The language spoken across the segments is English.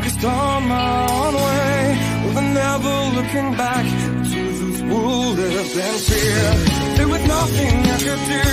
focused on my own way, with never looking back to those who lived in fear. There was nothing I could do,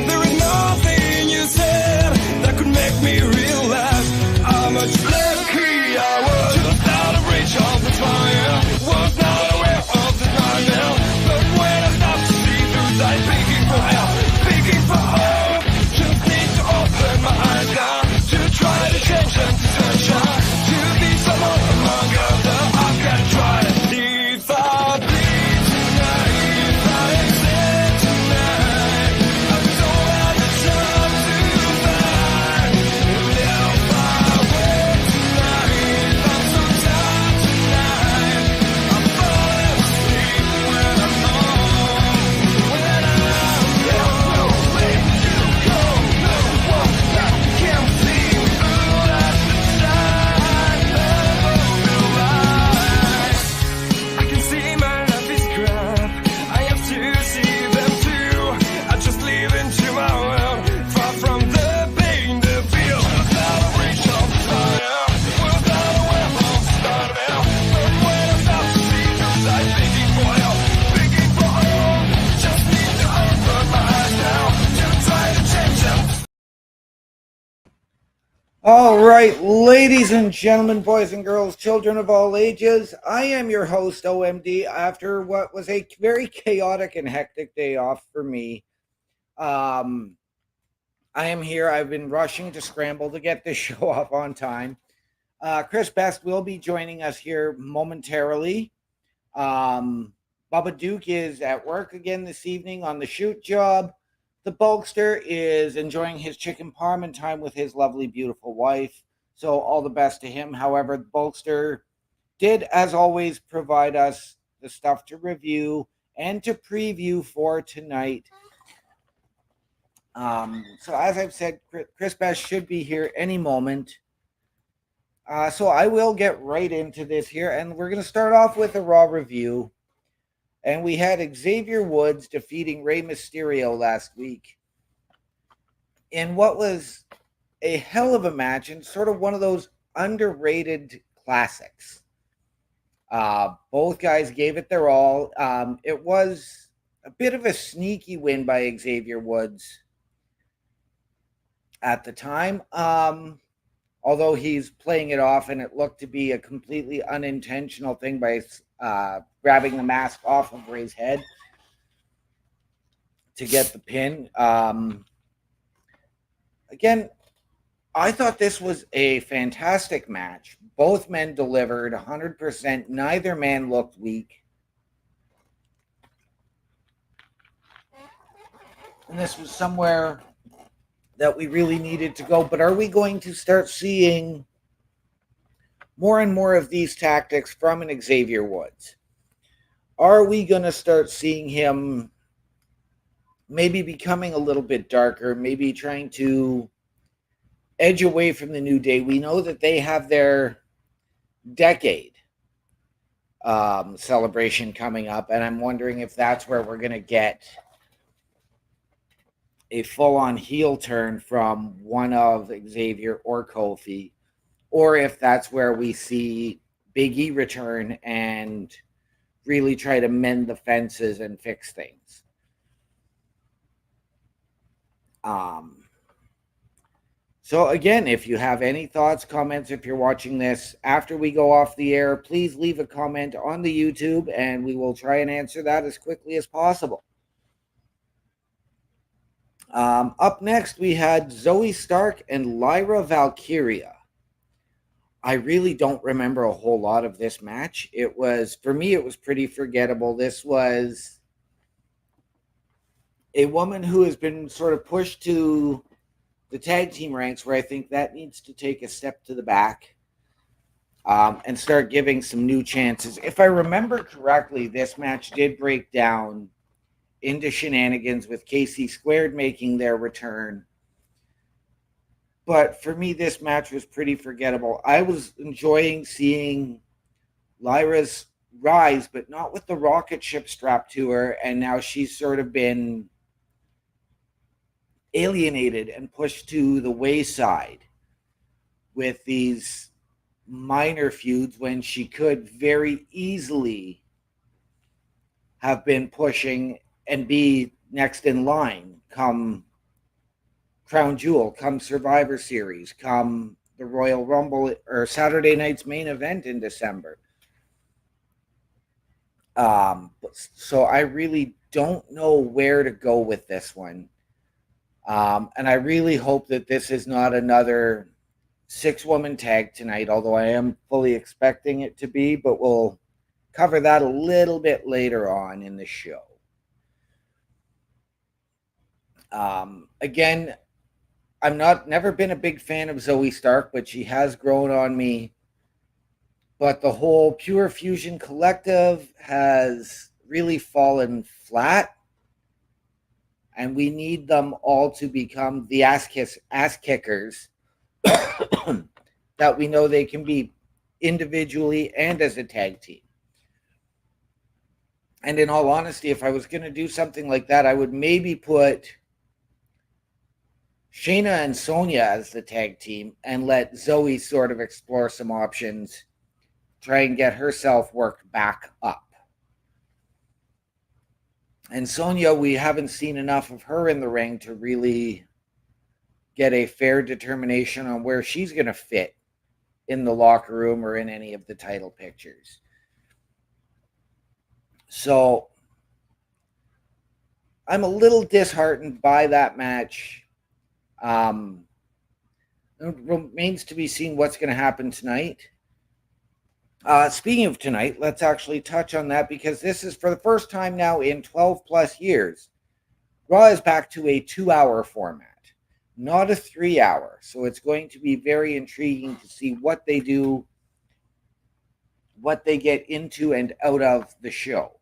there was nothing you said that could make me realize how much lucky I was. Just out of reach of the fire, was not aware of the nightmare. But when I stopped to see through sight, begging for help, begging for hope, just need to open my eyes now, to try to change them to sunshine, to be someone among others. I've got to try to see if I bleed tonight, if I exist tonight. I don't have the time to fight, and if I wait tonight, I'm so tired tonight. I'm falling asleep when I'm home, when I'm no way to go, no one that can see through that side of the light. I can see my life is crap, I have to see them too. I just live into my world, far from the pain, the feel. Was out of reach of the fire, was not aware of the start of hell. But when I stop to see through sight, begging for help, begging for hope, just need to open my eyes now, to try to change them. All right, ladies and gentlemen, boys and girls, children of all ages, I am your host, OMD, after what was a very chaotic and hectic day off for me. I am here. I've been rushing to scramble to get this show off on time. Chris Best will be joining us here momentarily. Bubba Duke is at work again this evening on the shoot job. The Bulkster is enjoying his chicken parm and time with his lovely, beautiful wife. So all the best to him. However, the Bulkster did, as always, provide us the stuff to review and to preview for tonight. So as I've said, Chris Best should be here any moment. So I will get right into this here, and we're going to start off with a Raw review. And we had Xavier Woods defeating Rey Mysterio last week in what was a hell of a match and sort of one of those underrated classics. Both guys gave it their all. It was a bit of a sneaky win by Xavier Woods at the time, although he's playing it off, and it looked to be a completely unintentional thing by grabbing the mask off of Rey's head to get the pin. Again, I thought this was a fantastic match. Both men delivered 100%. Neither man looked weak. And this was somewhere that we really needed to go. But are we going to start seeing more and more of these tactics from an Xavier Woods? Are we going to start seeing him maybe becoming a little bit darker, maybe trying to edge away from the New Day? We know that they have their decade celebration coming up, and I'm wondering if that's where we're going to get a full-on heel turn from one of Xavier or Kofi, or if that's where we see Big E return and really try to mend the fences and fix things. So again, if you have any thoughts, comments, if you're watching this after we go off the air, please leave a comment on the YouTube and we will try and answer that as quickly as possible. Up next, we had Zoe Stark and Lyra Valkyria. I really don't remember a whole lot of this match. For me, it was pretty forgettable. This was a woman who has been sort of pushed to the tag team ranks, where I think that needs to take a step to the back and start giving some new chances. If I remember correctly, this match did break down into shenanigans with KC Squared making their return. But for me, this match was pretty forgettable. I was enjoying seeing Lyra's rise, but not with the rocket ship strapped to her. And now she's sort of been alienated and pushed to the wayside with these minor feuds when she could very easily have been pushing and be next in line come Crown Jewel, come Survivor Series, come the Royal Rumble or Saturday night's main event in December. So I really don't know where to go with this one. And I really hope that this is not another 6-woman tag tonight, although I am fully expecting it to be, but we'll cover that a little bit later on in the show. Again, I'm never been a big fan of Zoe Stark, but she has grown on me. But the whole Pure Fusion Collective has really fallen flat. And we need them all to become the ass kickers that we know they can be individually and as a tag team. And in all honesty, if I was going to do something like that, I would maybe put Shayna and Sonya as the tag team and let Zoe sort of explore some options, try and get herself worked back up. And Sonya, we haven't seen enough of her in the ring to really get a fair determination on where she's going to fit in the locker room or in any of the title pictures. So I'm a little disheartened by that match. It remains to be seen what's going to happen tonight. Speaking of tonight, let's actually touch on that because this is for the first time now in 12 plus years. Raw is back to a 2-hour format, not a 3-hour. So it's going to be very intriguing to see what they do, what they get into and out of the show.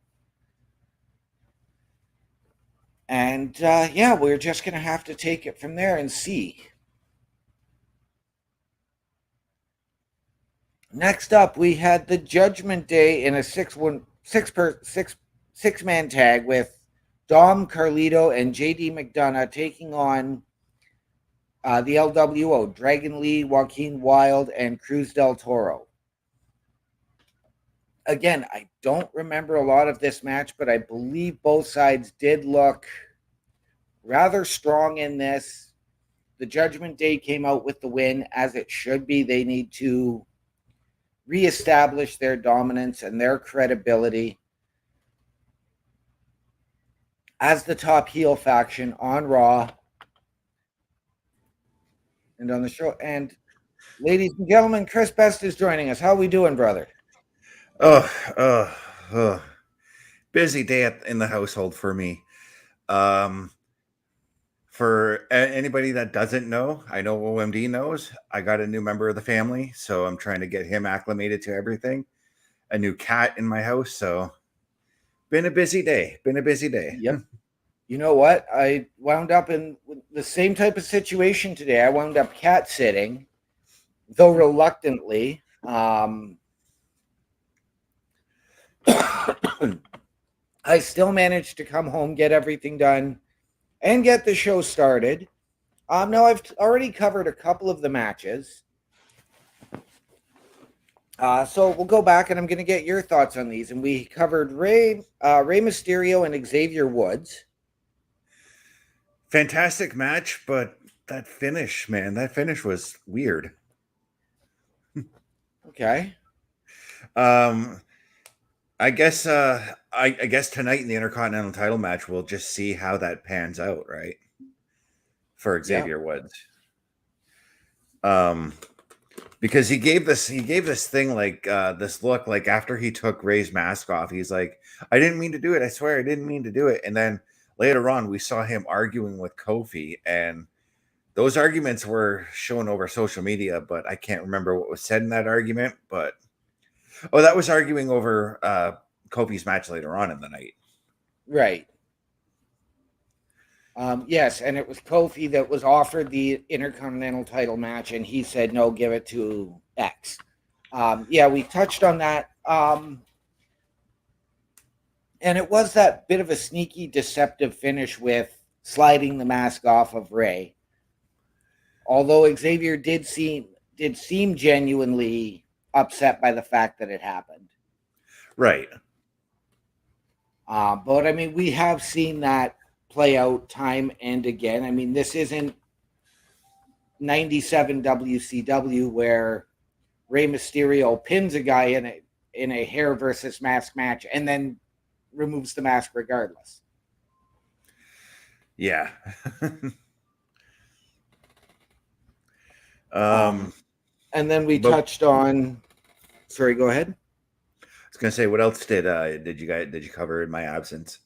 And we're just going to have to take it from there and see. Next up, we had the Judgment Day in a six-man tag with Dom, Carlito, and JD McDonough taking on the LWO, Dragon Lee, Joaquin Wilde, and Cruz del Toro. Again, I don't remember a lot of this match, but I believe both sides did look rather strong in this. The Judgment Day came out with the win, as it should be. They need to reestablish their dominance and their credibility as the top heel faction on Raw and on the show. And ladies and gentlemen, Chris Best is joining us. How are we doing, brother? Busy day in the household for me. For anybody that doesn't know, I know OMD knows, I got a new member of the family, so I'm trying to get him acclimated to everything. A new cat in my house, so been a busy day. Yep. You know what? I wound up in the same type of situation today. I wound up cat sitting, though reluctantly. I still managed to come home, get everything done, and get the show started. Now, I've already covered a couple of the matches. So we'll go back, and I'm going to get your thoughts on these. And we covered Rey Mysterio and Xavier Woods. Fantastic match, but that finish was weird. Okay. I guess tonight in the Intercontinental title match, we'll just see how that pans out, right? For Xavier Woods. Because he gave this thing like this look like after he took Ray's mask off, he's like, I didn't mean to do it. I swear I didn't mean to do it. And then later on, we saw him arguing with Kofi, and those arguments were shown over social media, but I can't remember what was said in that argument. But that was arguing over Kofi's match later on in the night. Right. Yes, and it was Kofi that was offered the Intercontinental title match, and he said, no, give it to X. We touched on that. And it was that bit of a sneaky, deceptive finish with sliding the mask off of Rey. Although Xavier did seem genuinely upset by the fact that it happened. Right. But I mean, we have seen that play out time and again. I mean, this isn't 97 WCW where Rey Mysterio pins a guy in a hair versus mask match and then removes the mask regardless. Yeah. And then we touched on. Sorry, go ahead. I was gonna say, what else did you cover in my absence?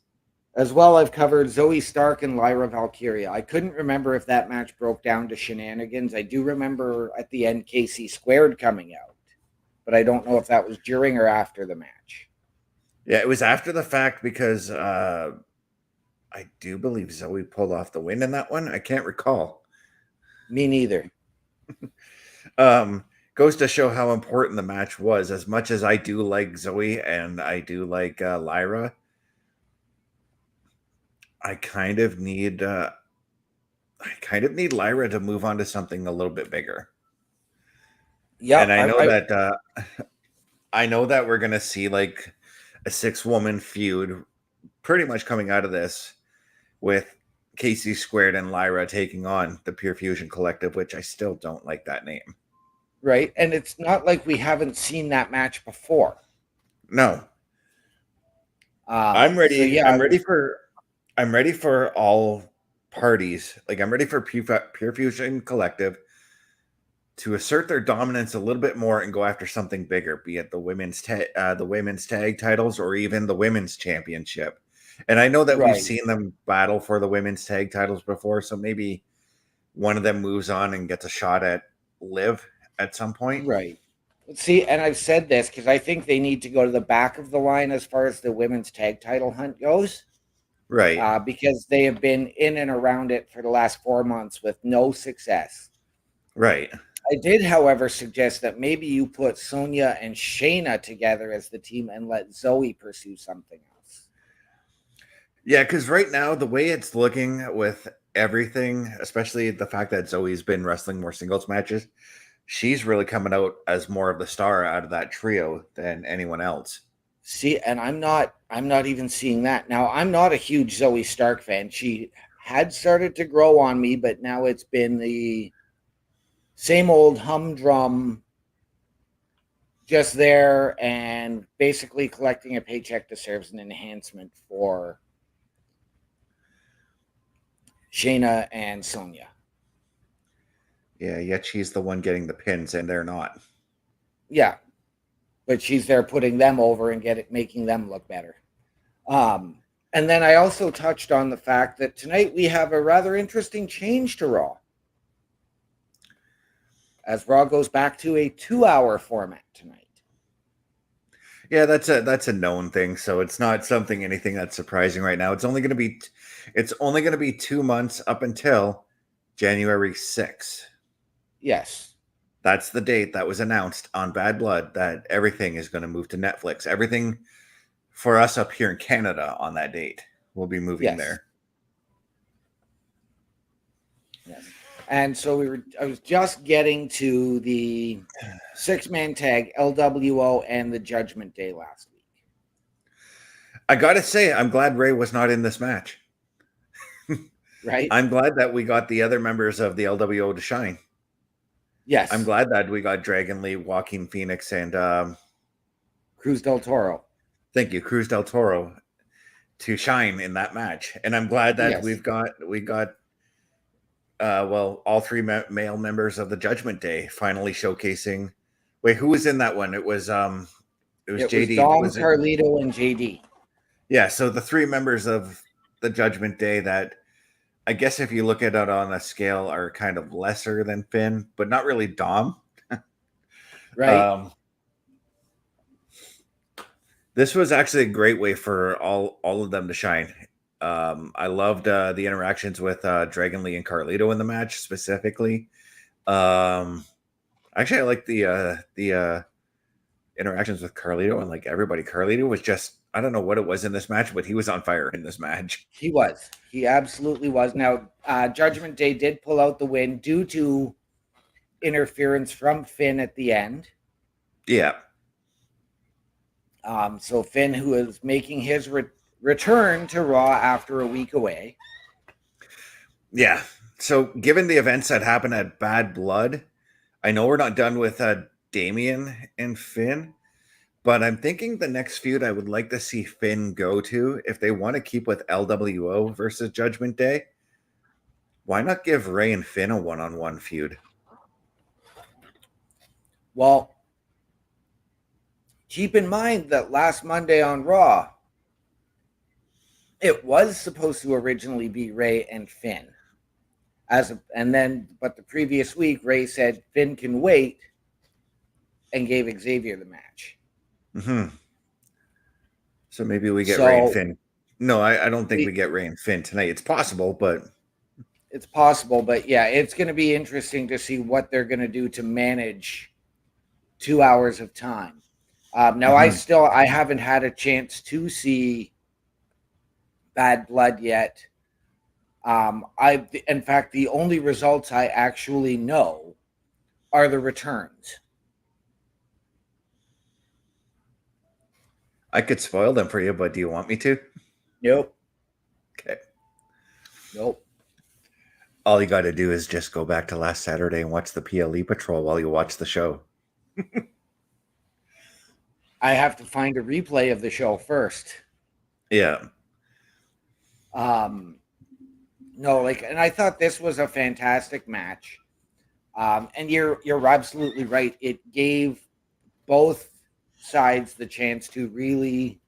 As well, I've covered Zoe Stark and Lyra Valkyria. I couldn't remember if that match broke down to shenanigans. I do remember at the end KC Squared coming out, but I don't know if that was during or after the match. Yeah, it was after the fact because I do believe Zoe pulled off the win in that one. I can't recall. Me neither. Goes to show how important the match was. As much as I do like Zoe and I do like Lyra, I kind of need Lyra to move on to something a little bit bigger. Yeah, and I know that we're gonna see like a 6-woman feud, pretty much coming out of this, with KC Squared and Lyra taking on the Pure Fusion Collective, which I still don't like that name. Right, and it's not like we haven't seen that match before. No, I'm ready. So yeah, I'm ready for all parties. Like, I'm ready for Pure Fusion Collective to assert their dominance a little bit more and go after something bigger, be it the women's tag titles or even the women's championship. And I know that we've seen them battle for the women's tag titles before, so maybe one of them moves on and gets a shot at Liv at some point. Right. See, and I've said this because I think they need to go to the back of the line as far as the women's tag title hunt goes. Right. Because they have been in and around it for the last 4 months with no success. Right. I did, however, suggest that maybe you put Sonya and Shayna together as the team and let Zoe pursue something else. Yeah, because right now, the way it's looking with everything, especially the fact that Zoe's been wrestling more singles matches, she's really coming out as more of the star out of that trio than anyone else. See, and I'm not even seeing that. Now, I'm not a huge Zoe Stark fan. She had started to grow on me, but now it's been the same old humdrum, just there and basically collecting a paycheck that serves an enhancement for Shayna and Sonya. Yeah, yet she's the one getting the pins and they're not. Yeah, but she's there putting them over and making them look better. And then I also touched on the fact that tonight we have a rather interesting change to Raw, as Raw goes back to a 2-hour format tonight. Yeah, that's a known thing, so it's not anything that's surprising right now. It's only going to be 2 months up until January 6th. Yes. That's the date that was announced on Bad Blood that everything is going to move to Netflix. Everything for us up here in Canada on that date will be moving there. Yes. And so I was just getting to the 6-man tag, LWO, and the Judgment Day last week. I got to say, I'm glad Ray was not in this match. Right? I'm glad that we got the other members of the LWO to shine. Yes. I'm glad that we got Dragon Lee, Joaquin Phoenix, and Cruz del Toro. Thank you, Cruz del Toro, to shine in that match. And I'm glad that we got all 3 male members of the Judgment Day finally showcasing. Wait, who was in that one? It was JD. Was Dom, Carlito, and JD. Yeah, so the 3 members of the Judgment Day that, I guess if you look at it on a scale, are kind of lesser than Finn, but not really Dom. Right. This was actually a great way for all of them to shine. I loved the interactions with Dragon Lee and Carlito in the match specifically. Actually, I like the interactions with Carlito and like everybody. Carlito was just, I don't know what it was in this match, but he was on fire in this match. He was. He absolutely was. Now, Judgment Day did pull out the win due to interference from Finn at the end. Yeah. So Finn, who is making his return to Raw after a week away. Yeah. So, given the events that happened at Bad Blood, I know we're not done with Damien and Finn, but I'm thinking the next feud I would like to see Finn go to, if they want to keep with LWO versus Judgment Day, why not give Ray and Finn a one-on-one feud? Well, keep in mind that last Monday on Raw, it was supposed to originally be Ray and Finn. But the previous week, Ray said Finn can wait and gave Xavier the match. Mm-hmm. So maybe we get Ray and Finn. No, I don't think we get Ray and Finn tonight. It's possible, but yeah, it's going to be interesting to see what they're going to do to manage 2 hours of time. Now, I haven't had a chance to see Bad Blood yet. In fact, the only results I actually know are the returns. I could spoil them for you, but do you want me to? Nope. Okay. Nope. All you got to do is just go back to last Saturday and watch the PLE Patrol while you watch the show. I have to find a replay of the show first. Yeah. No, and I thought this was a fantastic match. And you're absolutely right. It gave both sides the chance to really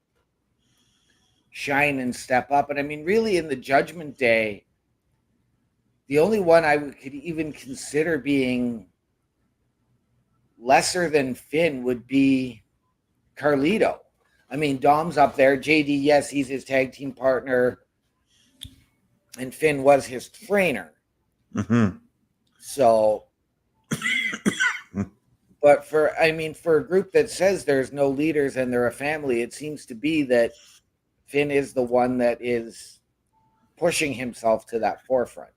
shine and step up. And I mean, really, in the Judgment Day, the only one I could even consider being lesser than Finn would be Carlito. I mean, Dom's up there. JD, yes, he's his tag team partner. And Finn was his trainer. Mm-hmm. So, but for a group that says there's no leaders and they're a family, it seems to be that Finn is the one that is pushing himself to that forefront.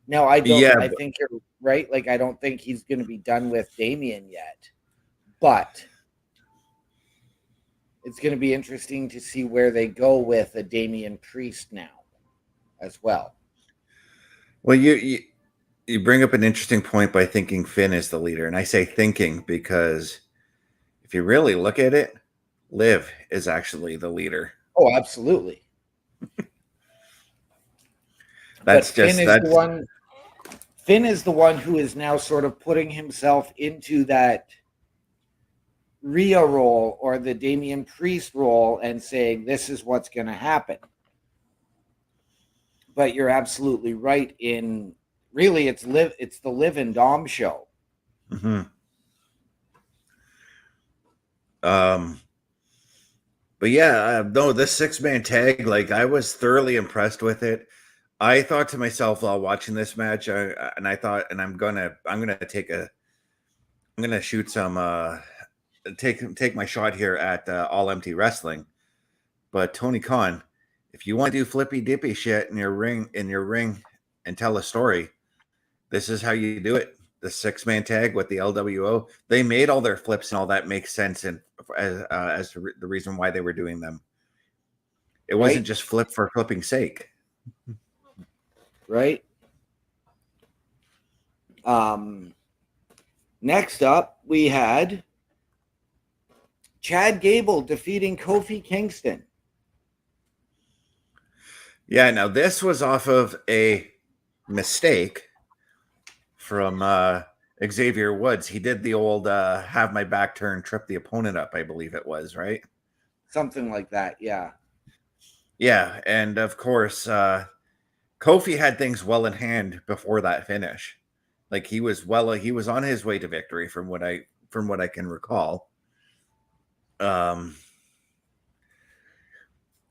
Now, I think you're right. I don't think he's going to be done with Damien yet, but it's going to be interesting to see where they go with a Damien Priest now as well. Well, you bring up an interesting point by thinking Finn is the leader. And I say thinking because if you really look at it, Liv is actually the leader. Oh, absolutely. Finn is the one who is now sort of putting himself into that Rhea role or the Damian Priest role and saying, this is what's going to happen. But you're absolutely right in really it's the Liv and Dom show. Mm-hmm. But yeah, no, this 6-man tag, I was thoroughly impressed with it. I thought to myself while watching this match, I'm gonna shoot some take my shot here at All Empty Wrestling. But Tony Khan, if you want to do flippy dippy shit in your ring and tell a story, this is how you do it. The 6-man tag with the LWO, they made all their flips and all that makes sense and as to the reason why they were doing them. It wasn't just flip for flipping sake. Right. Next up, we had Chad Gable defeating Kofi Kingston. Yeah, now this was off of a mistake from Xavier Woods. He did the old have my back turn, trip the opponent up, I believe it was, right? Something like that, yeah. Yeah, and of course, Kofi had things well in hand before that finish. He was on his way to victory from what I can recall.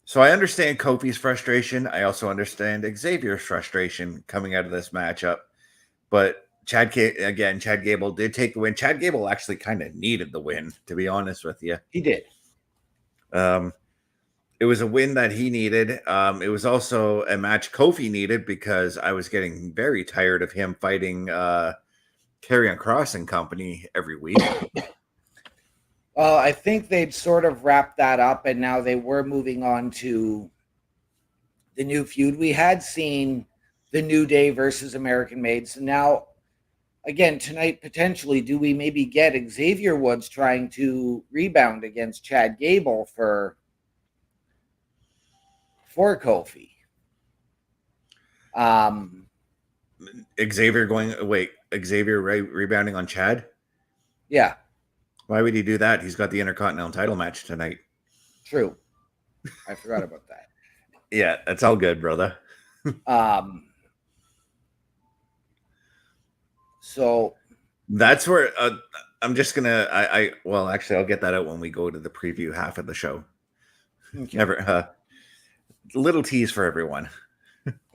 So I understand Kofi's frustration. I also understand Xavier's frustration coming out of this matchup. But Chad Gable did take the win. Chad Gable actually kind of needed the win, to be honest with you. He did. It was a win that he needed. It was also a match Kofi needed because I was getting very tired of him fighting Karrion Kross and company every week. Well, I think they'd sort of wrapped that up, and now they were moving on to the new feud. We had seen the New Day versus American Made. So now, again, tonight, potentially, do we maybe get Xavier Woods trying to rebound against Chad Gable for Kofi? Xavier rebounding on Chad? Yeah, Why would he do that? He's got the Intercontinental title match tonight. true. I forgot about that. Yeah, that's all good, brother. So that's where I'm just gonna. Well, actually, I'll get that out when we go to the preview half of the show. okay. Never little tease for everyone.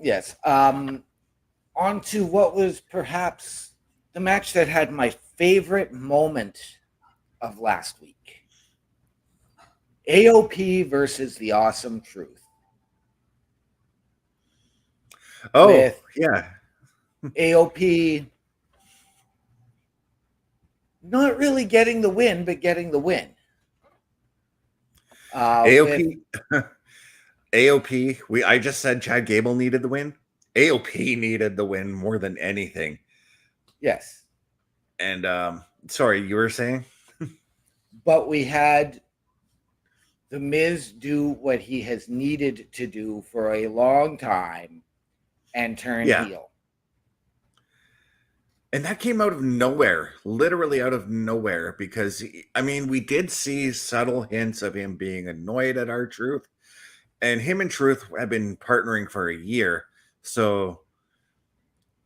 Yes. On to what was perhaps the match that had my favorite moment of last week. AOP versus the Awesome Truth. Oh, with yeah. AOP not really getting the win, but getting the win. AOP, AOP. I just said Chad Gable needed the win. AOP needed the win more than anything. Yes. And sorry, you were saying? But we had The Miz do what he has needed to do for a long time and turn heel. And that came out of nowhere, literally out of nowhere, because, I mean, we did see subtle hints of him being annoyed at R-Truth, and him and Truth have been partnering for a year. So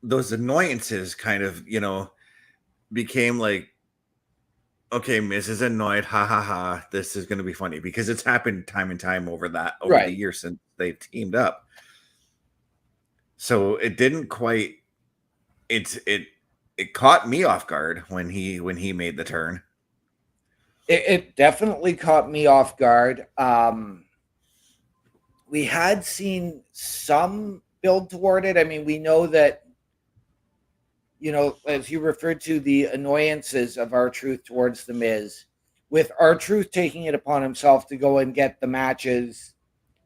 those annoyances kind of, became like, okay, Miz is annoyed. Ha ha ha. This is going to be funny, because it's happened time and time over the years since they've teamed up. So it didn't quite, it caught me off guard when he made the turn. It definitely caught me off guard. We had seen some build toward it. I mean, we know that, as you referred to, the annoyances of R-Truth towards The Miz, with R-Truth taking it upon himself to go and get the matches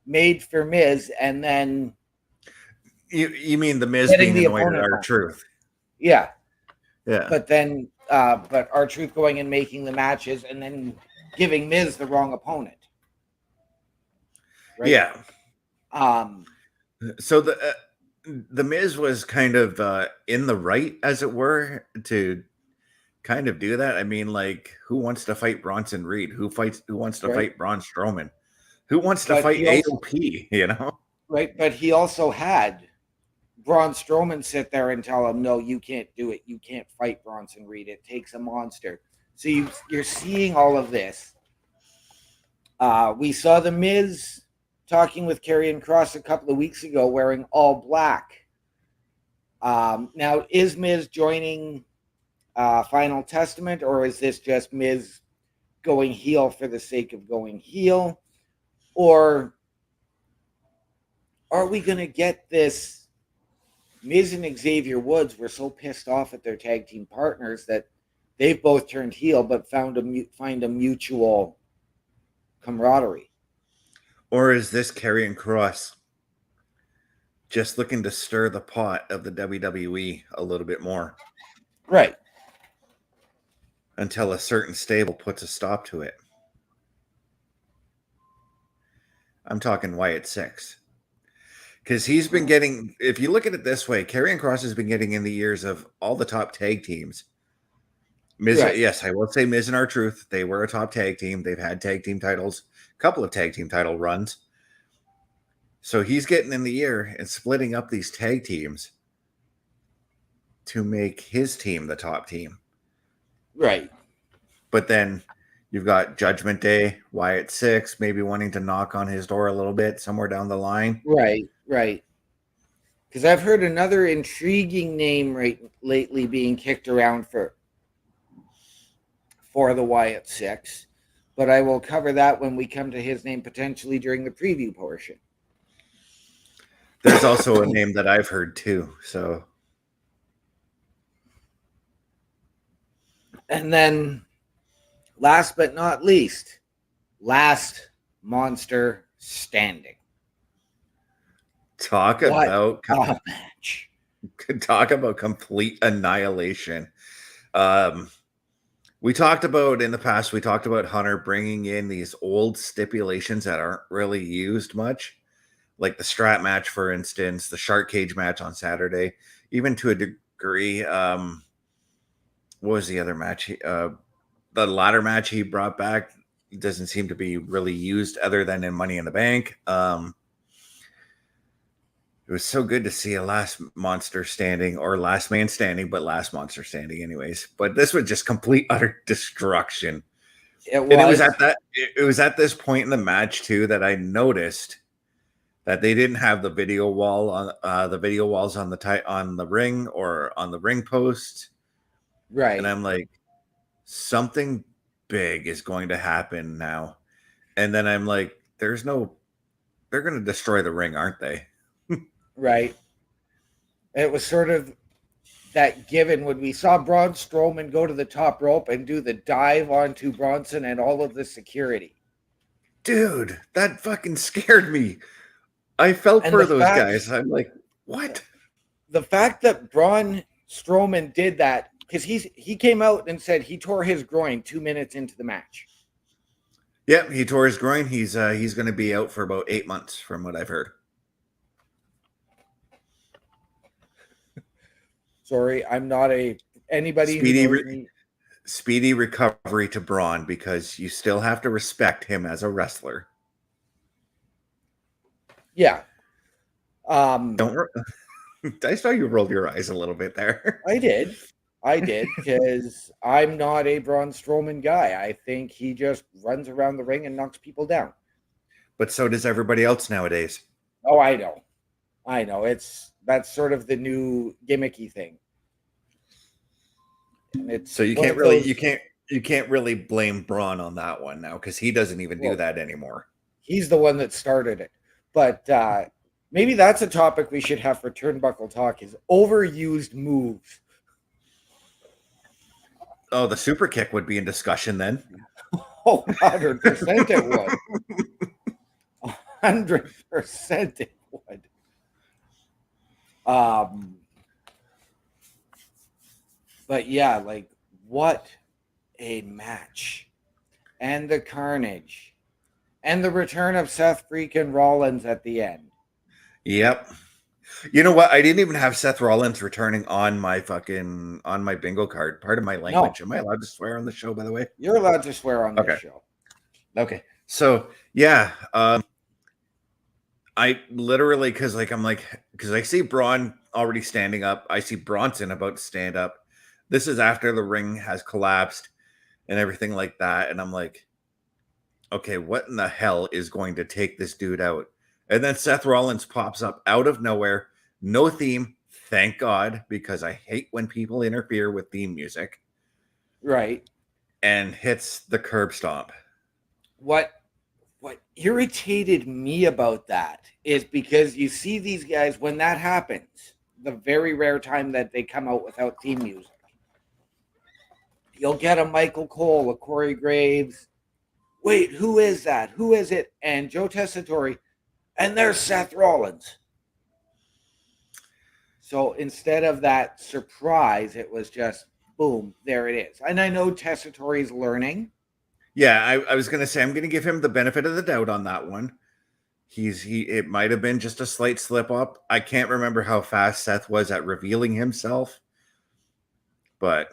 made for Miz, and then you mean The Miz being annoyed at R-Truth? Yeah. Yeah. But then but R-Truth going and making the matches and then giving Miz the wrong opponent. Right? Yeah. So the Miz was kind of in the right, as it were, to kind of do that. I mean, like, who wants to fight Bronson Reed? Who wants to fight Braun Strowman? Who wants to fight AOP, Right, but he also had Braun Strowman sit there and tell him, no, you can't do it. You can't fight Bronson Reed. It takes a monster. So you're seeing all of this. We saw The Miz talking with Karrion Kross a couple of weeks ago wearing all black. Now, is Miz joining Final Testament, or is this just Miz going heel for the sake of going heel? Or are we going to get this? Miz and Xavier Woods were so pissed off at their tag team partners that they've both turned heel, but find a mutual camaraderie. Or is this Karrion Kross just looking to stir the pot of the WWE a little bit more? Right. Until a certain stable puts a stop to it. I'm talking Wyatt 6. Because he's been getting, if you look at it this way, Karrion Kross has been getting in the ears of all the top tag teams. Miz, yes, I will say Miz and R-Truth, they were a top tag team. They've had tag team titles, a couple of tag team title runs. So he's getting in the ear and splitting up these tag teams to make his team the top team. Right. But then you've got Judgment Day, Wyatt 6, maybe wanting to knock on his door a little bit somewhere down the line. Right. Because I've heard another intriguing name lately being kicked around for the Wyatt 6, but I will cover that when we come to his name potentially during the preview portion. There's also a name that I've heard too. So, and then Last but not least, last monster standing. Talk What about a match. talk about complete annihilation. Um, we talked about in the past. We talked about Hunter bringing in these old stipulations that aren't really used much, like the strap match, for instance, the shark cage match on Saturday, even to a degree. What was the other match? The ladder match he brought back doesn't seem to be really used other than in Money in the Bank. It was so good to see a last monster standing, or last man standing, but last monster standing anyways. But this was just complete utter destruction. It And it was was. at that it was at this point in the match too that I noticed that they didn't have the video wall on the video walls on on the ring or on the ring post. And Right. I'm like, something big is going to happen now. And then I'm like, they're going to destroy the ring, aren't they? Right. It was sort of that given when we saw Braun Strowman go to the top rope and do the dive onto Bronson and all of the security. Dude, that fucking scared me. I felt And for those guys. I'm like, what? the fact that Braun Strowman did that, because he came out and said he tore his groin 2 minutes into the match. Yep, he tore his groin. He's going to be out for about 8 months, from what I've heard. Sorry, I'm not anybody who knows me. Speedy recovery to Braun, because you still have to respect him as a wrestler. Yeah. Don't. I saw you rolled your eyes a little bit there. I did, because I'm not a Braun Strowman guy. I think he just runs around the ring and knocks people down. But so does everybody else nowadays. Oh, I know. That's sort of the new gimmicky thing. And it's so you can't really blame Braun on that one now, because he doesn't even do that anymore. He's the one that started it. But maybe that's a topic we should have for Turnbuckle Talk, is overused moves. Oh, the super kick would be in discussion then. Oh, 100% it would. 100% it would. But yeah, like, what a match. And the carnage. And the return of Seth freaking Rollins at the end. Yep. You know what? I didn't even have Seth Rollins returning on my bingo card. Part of my language. No. Am I allowed to swear on the show, by the way? You're allowed to swear on this show. Okay. So yeah, I literally, because I see Braun already standing up. I see Bronson about to stand up. This is after the ring has collapsed and everything like that. And I'm like, okay, what in the hell is going to take this dude out? And then Seth Rollins pops up out of nowhere. No theme. Thank God, because I hate when people interfere with theme music. Right. And hits the curb stomp. What irritated me about that is because you see these guys, when that happens, the very rare time that they come out without theme music, you'll get a Michael Cole, a Corey Graves. Wait, who is that? Who is it? And Joe Tessitore. And there's Seth Rollins. So instead of that surprise, it was just, boom, there it is. And I know Tessitore's learning. Yeah, I was going to say, I'm going to give him the benefit of the doubt on that one. It might have been just a slight slip up. I can't remember how fast Seth was at revealing himself, but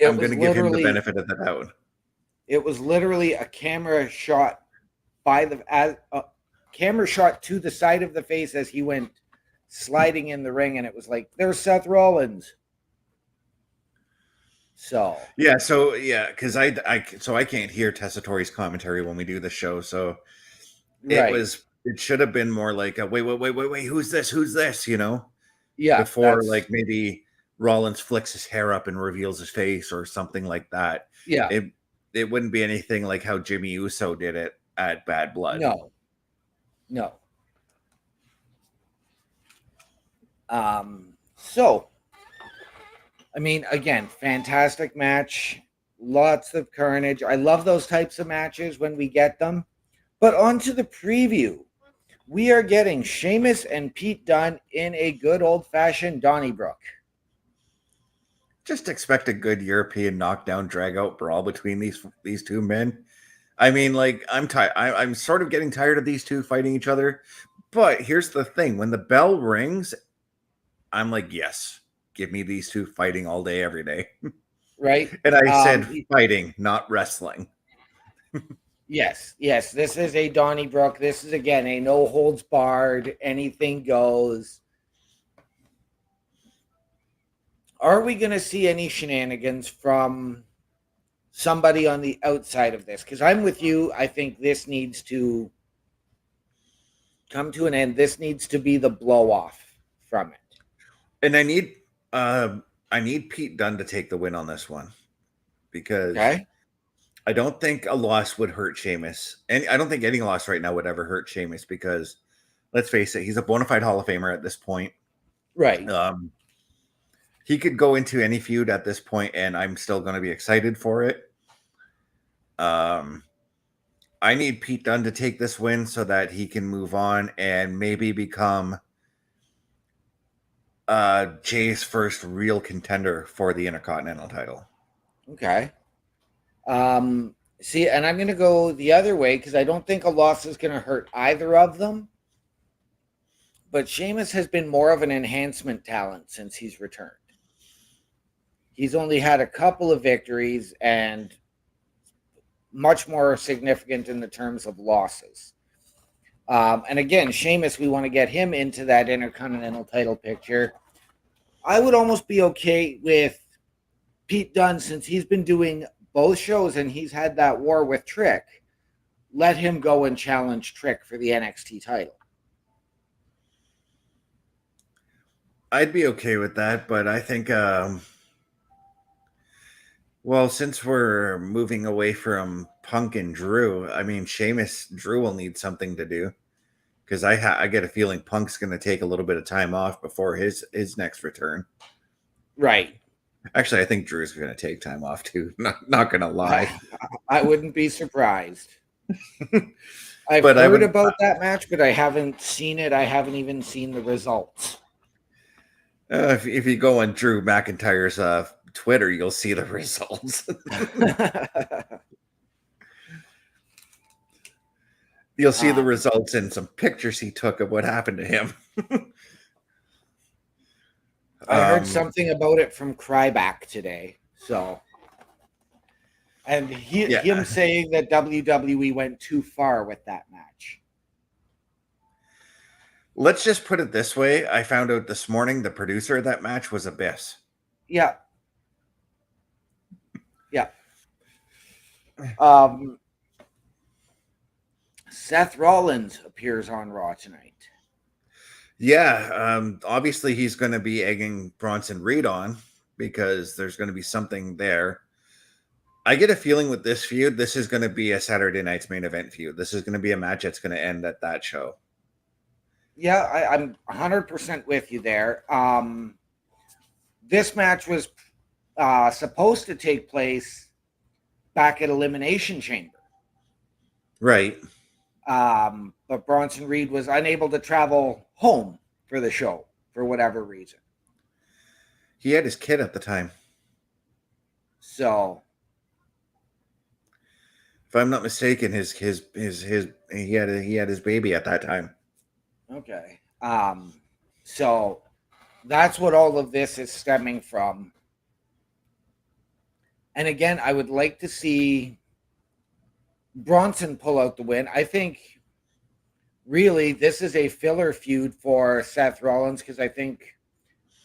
I'm going to give him the benefit of the doubt. It was literally a camera shot camera shot to the side of the face as he went sliding in the ring, and it was like, there's Seth Rollins. So because I can't hear Tessitore's commentary when we do the show, so it should have been more like a wait, who's this, you know? Yeah, before like maybe Rollins flicks his hair up and reveals his face or something like that. Yeah, it wouldn't be anything like how Jimmy Uso did it at Bad Blood. No. So, I mean, again, fantastic match. Lots of carnage. I love those types of matches when we get them. But on to the preview. We are getting Sheamus and Pete Dunne in a good old-fashioned Donnybrook. Just expect a good European knockdown drag-out brawl between these two men. I mean, like, I'm tired. I'm sort of getting tired of these two fighting each other. But here's the thing: when the bell rings, I'm like, yes, give me these two fighting all day, every day. Right? And I said fighting, not wrestling. Yes. This is a Donnybrook. This is, again, a no holds barred, anything goes. Are we going to see any shenanigans from somebody on the outside of this? Because I'm with you. I think this needs to come to an end. This needs to be the blow off from it. And I need Pete Dunne to take the win on this one, because I don't think a loss would hurt Sheamus. And I don't think any loss right now would ever hurt Sheamus, because let's face it, he's a bona fide Hall of Famer at this point. Right. He could go into any feud at this point, and I'm still going to be excited for it. I need Pete Dunne to take this win so that he can move on and maybe become Jay's first real contender for the Intercontinental title. Okay. See, and I'm going to go the other way, because I don't think a loss is going to hurt either of them. But Sheamus has been more of an enhancement talent since he's returned. He's only had a couple of victories, and much more significant in the terms of losses. And again, Sheamus, we want to get him into that Intercontinental title picture. I would almost be okay with Pete Dunne, since he's been doing both shows and he's had that war with Trick. Let him go and challenge Trick for the NXT title. I'd be okay with that, but I think, well, since we're moving away from Punk and Drew, I mean, Drew will need something to do, because I get a feeling Punk's going to take a little bit of time off before his next return. Right. Actually, I think Drew's going to take time off too. Not going to lie. I wouldn't be surprised. I've heard about that match, but I haven't seen it. I haven't even seen the results. If you go on Drew McIntyre's Twitter, you'll see the results. You'll see the results and some pictures he took of what happened to him. I heard something about it from Cryback today. So, and him saying that WWE went too far with that match. Let's just put it this way. I found out this morning the producer of that match was Abyss. Yeah. Seth Rollins appears on Raw tonight. Yeah. Obviously, he's going to be egging Bronson Reed on, because there's going to be something there. I get a feeling with this feud, this is going to be a Saturday night's main event feud. This is going to be a match that's going to end at that show. Yeah, I'm 100% with you there. This match was supposed to take place back at Elimination Chamber. Right. But Bronson Reed was unable to travel home for the show for whatever reason. He had his kid at the time. So, if I'm not mistaken, he had his baby at that time. Okay. So that's what all of this is stemming from. And again, I would like to see Bronson pull out the win. I think really this is a filler feud for Seth Rollins, because I think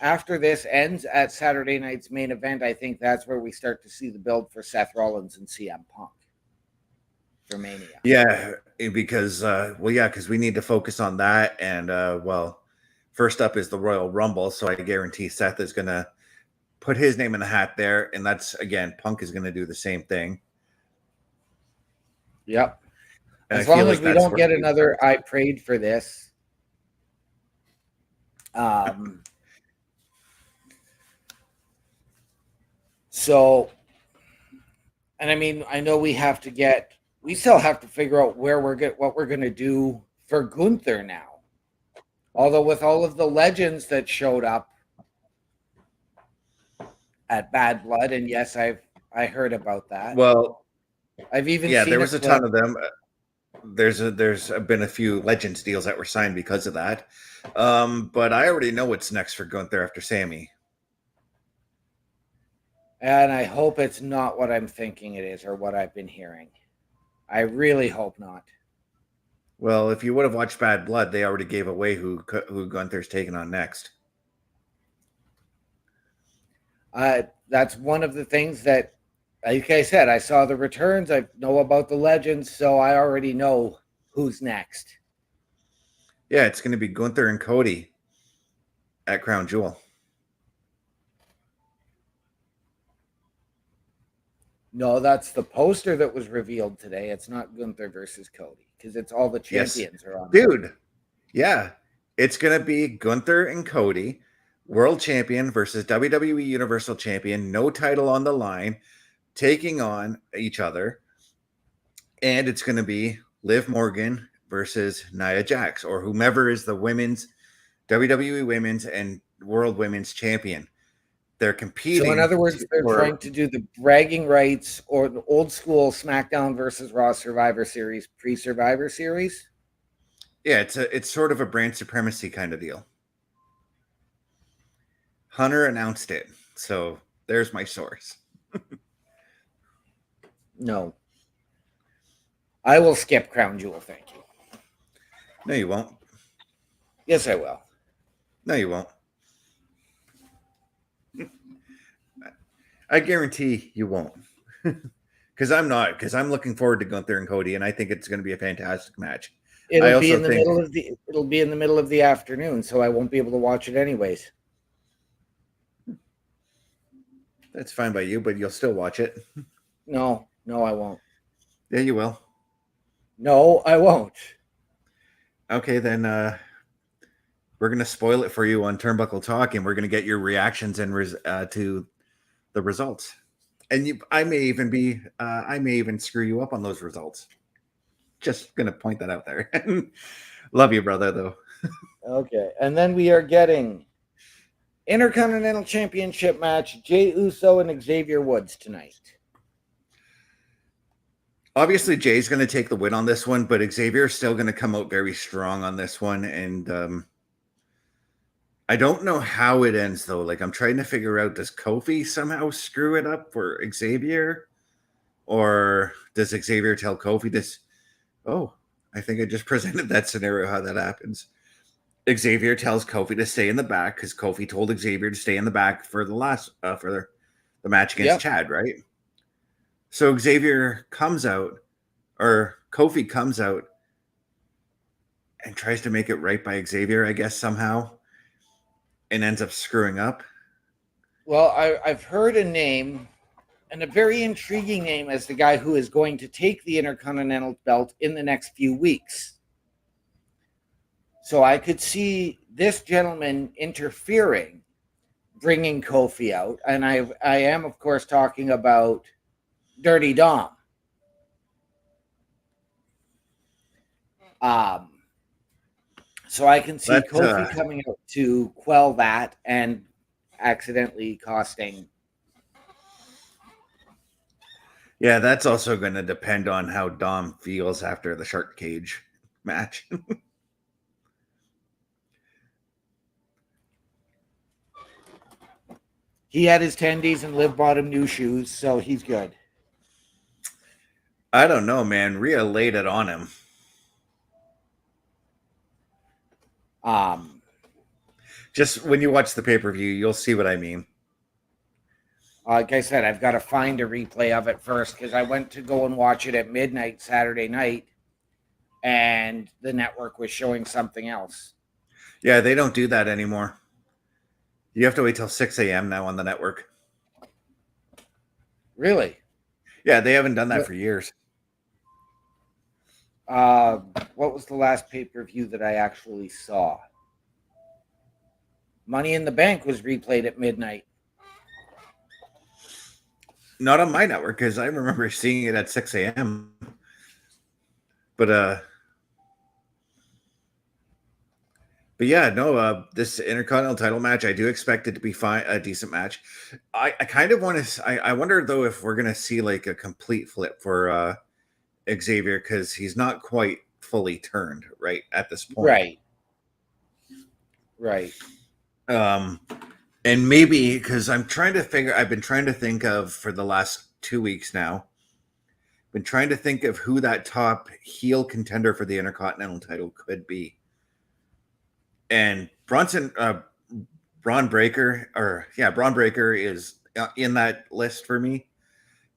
after this ends at Saturday night's main event, I think that's where we start to see the build for Seth Rollins and CM Punk for Mania. Yeah, because because we need to focus on that. And first up is the Royal Rumble, so I guarantee Seth is going to put his name in the hat there, and that's, again, Punk is going to do the same thing. Yep. As long as we don't get another I prayed for this. So And I mean, I know we still have to figure out what we're going to do for Gunther now. Although with all of the legends that showed up at Bad Blood, and yes, I heard about that. Well, I've even yeah, seen there a was a clip. ton of them. There's been a few Legends deals that were signed because of that. But I already know what's next for Gunther after Sammy. And I hope it's not what I'm thinking it is or what I've been hearing. I really hope not. Well, if you would have watched Bad Blood, they already gave away who Gunther's taking on next. That's one of the things that, like I said, I saw the returns. I know about the legends, so I already know who's next. Yeah, it's going to be Gunther and Cody at Crown Jewel. No, that's the poster that was revealed today. It's not Gunther versus Cody because it's all the champions are on. Dude, yeah, it's going to be Gunther and Cody, world champion versus WWE Universal Champion, no title on the line, taking on each other. And it's going to be Liv Morgan versus Nia Jax, or whomever is the women's WWE Women's and World Women's Champion. They're competing. So in other words, they're trying to do the bragging rights or the old school SmackDown versus Raw Survivor Series, pre-Survivor Series. Yeah, it's sort of a brand supremacy kind of deal. Hunter announced it, so there's my source. No. I will skip Crown Jewel, thank you. No, you won't. Yes, I will. No, you won't. I guarantee you won't. Because I'm not. Because I'm looking forward to Gunther and Cody, and I think it's going to be a fantastic match. It'll be in the middle of the afternoon, so I won't be able to watch it anyways. That's fine by you, but you'll still watch it. No, I won't. Yeah, you will. No, I won't. Okay, then we're going to spoil it for you on Turnbuckle Talk, and we're going to get your reactions and to the results. And I may even screw you up on those results. Just going to point that out there. Love you, brother, though. Okay, and then we are getting Intercontinental Championship match, Jey Uso and Xavier Woods tonight. Obviously, Jay's going to take the win on this one, but Xavier's still going to come out very strong on this one. And I don't know how it ends, though. Like, I'm trying to figure out, does Kofi somehow screw it up for Xavier? Or does Xavier tell Kofi this? Oh, I think I just presented that scenario, how that happens. Xavier tells Kofi to stay in the back because Kofi told Xavier to stay in the back for the match against Chad, right? So Xavier comes out, or Kofi comes out and tries to make it right by Xavier, I guess, somehow, and ends up screwing up. Well, I've heard a name, and a very intriguing name, as the guy who is going to take the Intercontinental belt in the next few weeks. So I could see this gentleman interfering, bringing Kofi out, and I am, of course, talking about Dirty Dom. So I can see Kofi coming out to quell that and accidentally costing. Yeah, that's also going to depend on how Dom feels after the Shark Cage match. He had his tendies and Liv bought him new shoes, so he's good. I don't know, man. Rhea laid it on him. Just when you watch the pay-per-view, you'll see what I mean. Like I said, I've got to find a replay of it first because I went to go and watch it at midnight Saturday night, and the network was showing something else. Yeah, they don't do that anymore. You have to wait till 6 a.m. now on the network. Really? Yeah, they haven't done that for years. What was the last pay-per-view that I actually saw? Money in the Bank was replayed at midnight. Not on my network because I remember seeing it at 6 a.m. But yeah, no, this Intercontinental title match, I do expect it to be fine, a decent match. I kind of want to. I wonder though if we're gonna see like a complete flip for Xavier because he's not quite fully turned right at this point. Right. And maybe because I've been trying to think of for the last 2 weeks now. Been trying to think of who that top heel contender for the Intercontinental title could be. And Braun Breaker is in that list for me.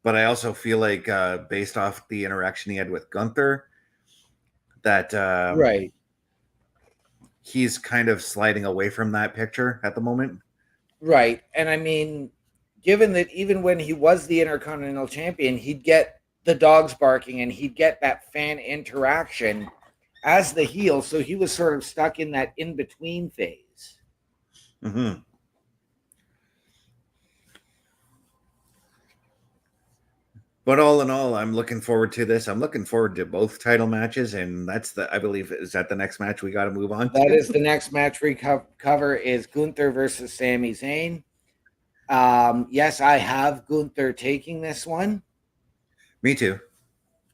But I also feel like based off the interaction he had with Gunther, that Right. he's kind of sliding away from that picture at the moment. Right. And I mean, given that even when he was the Intercontinental Champion, he'd get the dogs barking and he'd get that fan interaction as the heel. So he was sort of stuck in that in-between phase. Mm-hmm. But all in all, I'm looking forward to this. I'm looking forward to both title matches, and I believe, is that the next match we got to move on to? That is the next match we cover is Gunther versus Sami Zayn. Yes, I have Gunther taking this one. Me too.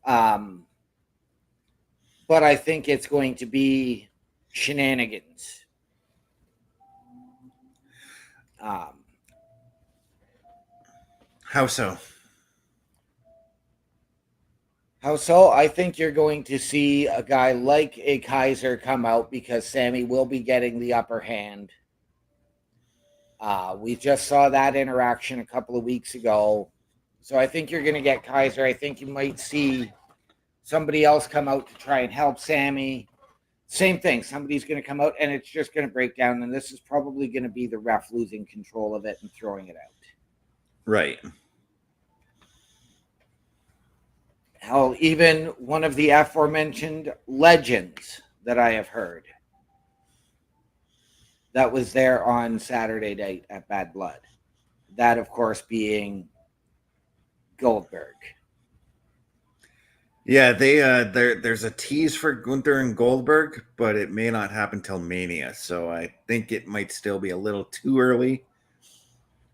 But I think it's going to be shenanigans. How so? How so? I think you're going to see a guy like a Kaiser come out because Sammy will be getting the upper hand. We just saw that interaction a couple of weeks ago. So I think you're going to get Kaiser. I think you might see somebody else come out to try and help Sammy. Same thing. Somebody's going to come out and it's just going to break down. And this is probably going to be the ref losing control of it and throwing it out. Right. Hell, even one of the aforementioned legends that I have heard that was there on Saturday night at Bad Blood. That, of course, being Goldberg. Yeah, there's a tease for Gunther and Goldberg, but it may not happen till Mania. So I think it might still be a little too early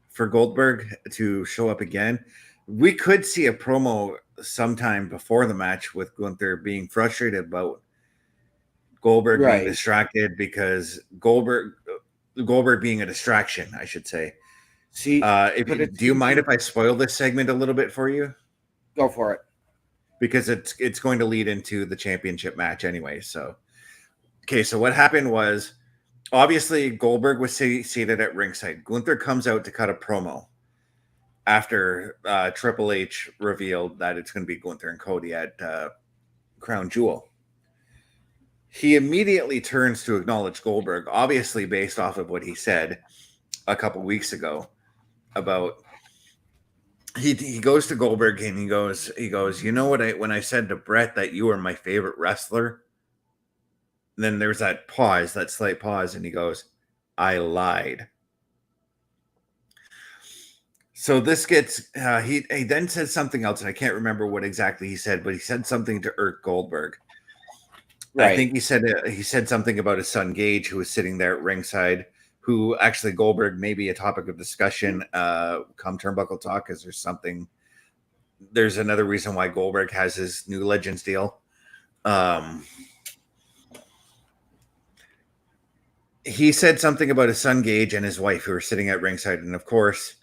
for Goldberg to show up again. We could see a promo sometime before the match with Gunther being frustrated about Goldberg being distracted because Goldberg being a distraction, I should say. See, do you mind if I spoil this segment a little bit for you? Go for it. Because it's going to lead into the championship match anyway. So what happened was, obviously Goldberg was seated at ringside. Gunther comes out to cut a promo after Triple H revealed that it's going to be Gunther and Cody at Crown Jewel. He immediately turns to acknowledge Goldberg, obviously based off of what he said a couple weeks ago about he goes to Goldberg and he goes, you know what, when I said to Brett that you were my favorite wrestler, and then there's that slight pause, and he goes, I lied. So this gets he then says something else, and I can't remember what exactly he said, but he said something to irk Goldberg. Right. I think he said something about his son Gage, who was sitting there at ringside, who actually Goldberg may be a topic of discussion come Turnbuckle Talk, because there's another reason why Goldberg has his new Legends deal. He said something about his son Gage and his wife who were sitting at ringside, and of course,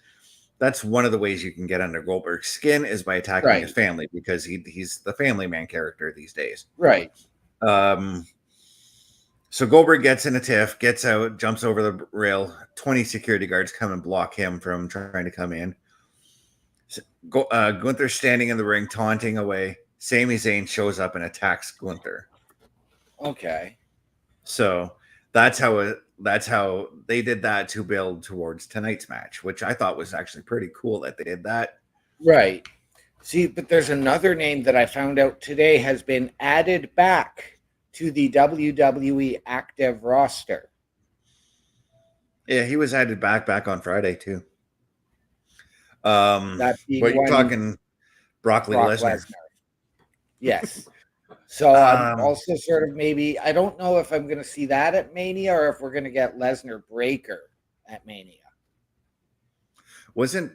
that's one of the ways you can get under Goldberg's skin is by attacking his family, because he's the family man character these days. Right. So Goldberg gets in a tiff, gets out, jumps over the rail. 20 security guards come and block him from trying to come in. Gunther's standing in the ring, taunting away. Sami Zayn shows up and attacks Gunther. Okay. So that's how they did that to build towards tonight's match, which I thought was actually pretty cool that they did that. Right. See, but there's another name that I found out today has been added back to the WWE active roster. Yeah, he was added back on Friday too. That being But you're one, talking Broccoli Brock Lesnar. Lesnar. Yes. So I'm Um, also sort of maybe, I don't know if I'm going to see that at Mania or if we're going to get Lesnar Breaker at Mania. wasn't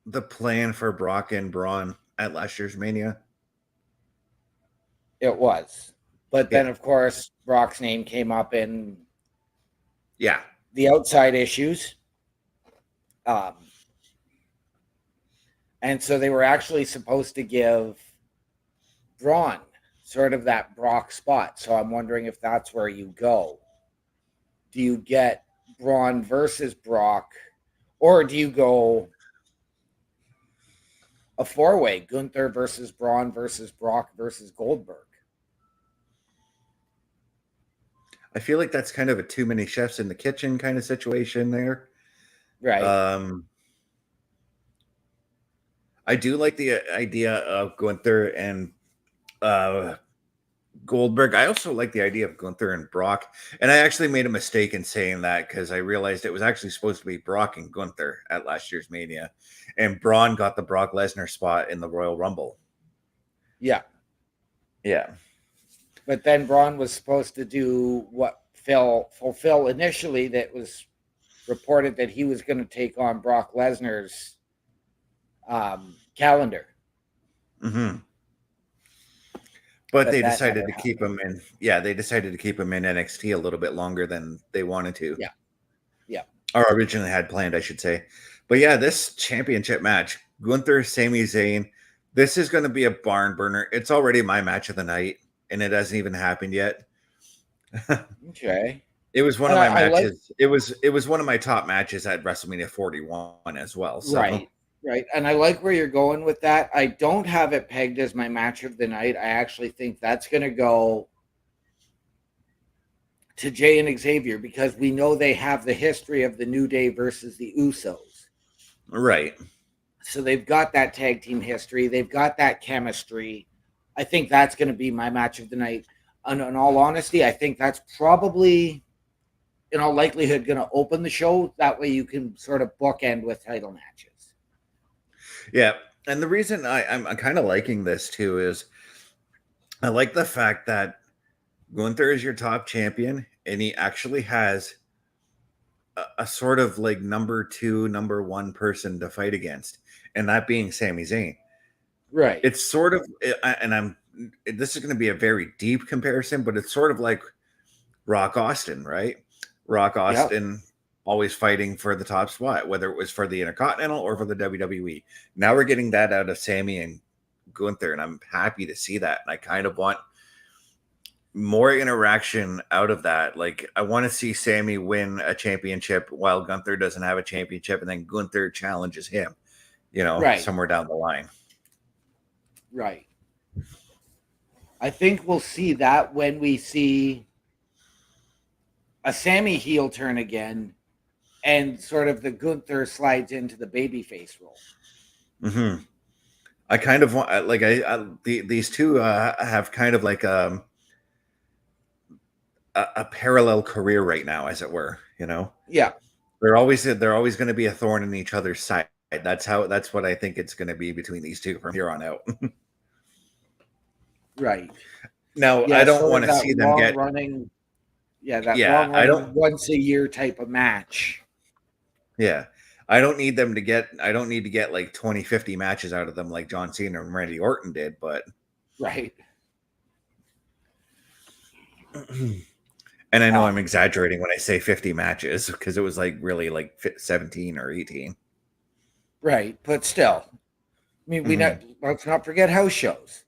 the plan for Brock and Braun at last year's Mania? It was. But then, Yeah. of course, Brock's name came up in Yeah. the outside issues. Um, and so they were actually supposed to give Braun sort of that Brock spot. So I'm wondering if that's where you go. Do you get Braun versus Brock, or do you go a four-way, Gunther versus Braun versus Brock versus Goldberg? I feel like that's kind of a too many chefs in the kitchen kind of situation there. Right. I do like the idea of Gunther and uh, Goldberg. I also like the idea of Gunther and Brock. And I actually made a mistake in saying that because I realized it was actually supposed to be Brock and Gunther at last year's Mania. And Braun got the Brock Lesnar spot in the Royal Rumble. Yeah. Yeah. But then Braun was supposed to do what fulfill initially, that was reported that he was going to take on Brock Lesnar's calendar. Mm-hmm. But they that decided never to happened. keep him in. Yeah, they decided to keep him in NXT a little bit longer than they wanted to. Yeah. Yeah. Or originally had planned, I should say. But yeah, this championship match, Gunther, Sami Zayn, this is going to be a barn burner. It's already my match of the night, and it hasn't even happened yet. Okay. It was one And of my I like, matches. It was one of my top matches at WrestleMania 41 as well. So right. Right. And I like where you're going with that. I don't have it pegged as my match of the night. I actually think that's going to go to Jay and Xavier, because we know they have the history of the New Day versus the Usos. right. So they've got that tag team history. They've got that chemistry. I think that's going to be my match of the night. And in all honesty, I think that's probably, in all likelihood, going to open the show. That way you can sort of bookend with title matches. Yeah. And the reason I'm kind of liking this too is I like the fact that Gunther is your top champion, and he actually has a sort of like number two, number one person to fight against, and that being Sami Zayn. Right. It's sort of, and this is going to be a very deep comparison, but it's sort of like Rock Austin, right? Rock Yep. Austin always fighting for the top spot, whether it was for the Intercontinental or for the WWE. Now we're getting that out of Sami and Gunther, and I'm happy to see that. And I kind of want more interaction out of that. Like, I want to see Sami win a championship while Gunther doesn't have a championship, and then Gunther challenges him, Right. somewhere down the line. Right. I think we'll see that when we see a Sami heel turn again, and sort of the Gunther slides into the babyface role. Mm-hmm. I kind of want, like, these two have kind of like a parallel career right now, as it were. Yeah. They're always going to be a thorn in each other's side. That's what I think it's going to be between these two from here on out. Right. Now, Yeah, I don't sort want of to that see them long get. running. Yeah, Yeah, I don't. once a year type of match. Yeah, I don't need them to get. I don't need to get like 20, 50 matches out of them like John Cena and Randy Orton did. But Right. and I know I'm exaggerating when I say 50 matches, because it was like really like 17 or 18. Right, but still, I mean, let's not forget house shows.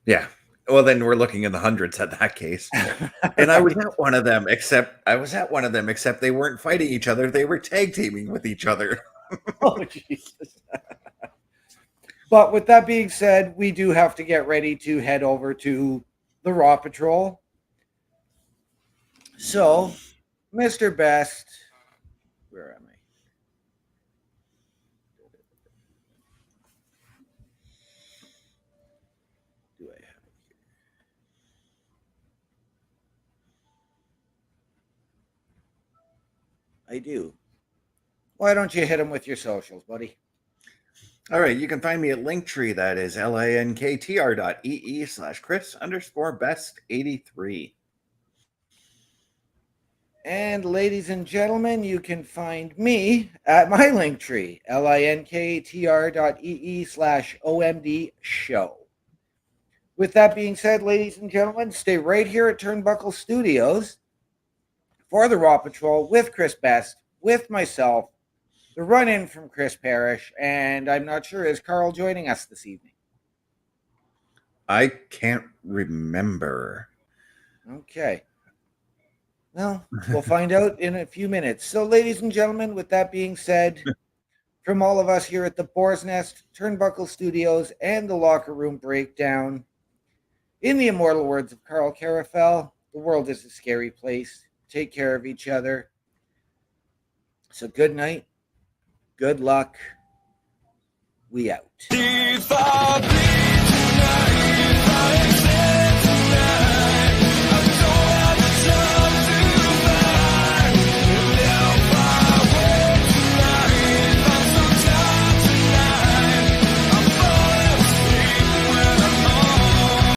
Yeah. Well, then we're looking in the hundreds at that case. And I was at one of them, except they weren't fighting each other. They were tag teaming with each other. Oh, Jesus. But with that being said, we do have to get ready to head over to the Raw Patrol. So, Mr. Best, where am I? Do I have it here? I do. Why don't you hit him with your socials, buddy? All right, you can find me at Linktree. That is linktr.ee/Chris_best83. And ladies and gentlemen, you can find me at my Linktree, linktr.ee/OMD show. With that being said, ladies and gentlemen, stay right here at Turnbuckle Studios for the Raw Patrol with Chris Best, with myself, the run-in from Chris Parrish, and I'm not sure, is Carl joining us this evening? I can't remember. Okay. Well, we'll find out in a few minutes. So, ladies and gentlemen, with that being said, from all of us here at the Boar's Nest, Turnbuckle Studios, and the Locker Room Breakdown, in the immortal words of Carl Carafel, the world is a scary place. Take care of each other. So good night. Good luck. We out.